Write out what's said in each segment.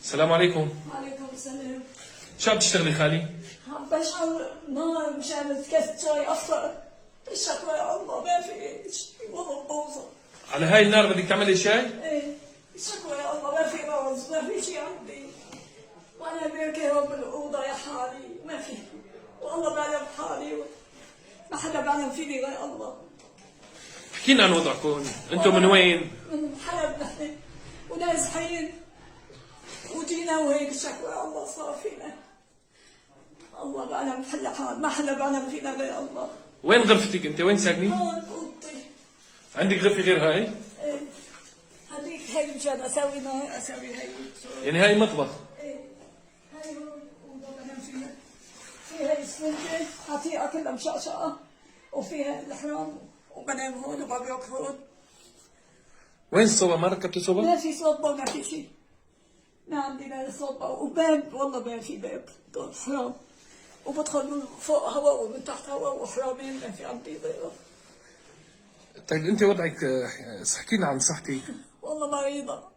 السلام عليكم. وعليكم السلام. شو عم تشتغلي خالي؟ عم بشعل نار مشان كاسة شاي أفطر. الشكوى يا الله ما في شيء والله بوظة. على هاي النار بدك تعملي شاي؟ ايه الشكوى يا الله ما في روز ما في شيء عندي. وأنا بيركب بالأوضة يا حالي ما في. والله بعلم حالي ما حدا بعلم فيني غير الله. احكينا عن وضعكم، انتم من وين؟ من حلب نحن وناس حيين وجينا وهيك الشكوى يا الله صار فينا. الله بعلم حل حال ما حدا بعلم فينا غير الله. وين غرفتك انت؟ وين ساكنين؟ هون اوضتي. عندك غرفة غير هاي؟ ايه هذيك هي مشان اسوي نار اسوي هي. يعني هاي مطبخ؟ ايه هاي هون اوضه بنام فيها. فيها اسفنجه حاطيها كلها مشقشقه وفيها الحرام وبنام هون وببرك هون. وين الصوبة؟ ما ركبتوا صوبة؟ ما في صوبه ما في شيء. ما عندنا صوبه وباب والله ما في باب دول حرام. وبدخل من فوق هواء ومن تحت هواء وحرامين ما في عندي غيره. طيب انت وضعك احكي لنا عن صحتك. والله مريضة.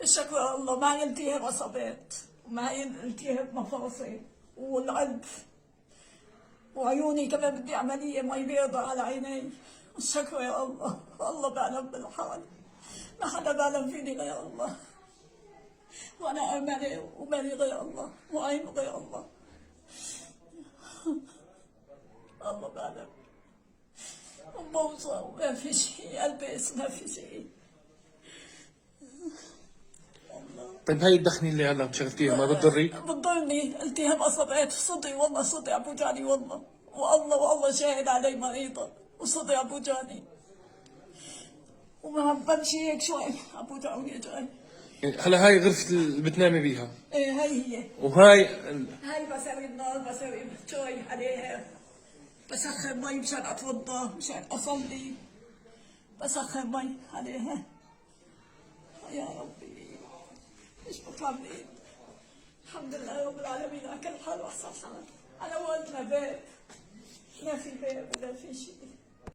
الشكوى الله معي التهاب عصبات ومعي التهاب مفاصل والقلب وعيوني كمان بدي عملية مي بيضاء على عيني. الشكوى يا الله الله بعلم بالحال ما حدا بعلم فيني غير الله. وأنا أملي ومالي غير الله وعين غير الله. الله بعلم وموصى وما في شيء ألبس ما في شيء. طيب هاي الدخنة اللي هلا شغلتيها ما بتضرك؟ بتضرني التهاب عصبات صدري والله صدري عم بوجعني والله والله شاهد علي مريضة وصدري عم بوجعني وما بمشي هيك شوي عم بوجعني رجلي. يعني هلا هاي غرفة اللي بتنامي بيها؟ ايه هي وهاي هاي بسوي النار بسوي شوي عليها بسخن مي مشان اتوضا مشان اصلي بسخن مي عليها. يا ربي ايش بطلع منين؟ الحمد لله رب العالمين على كل حال واحسن حال. انا ولدنا باب ما في باب ولا في شيء.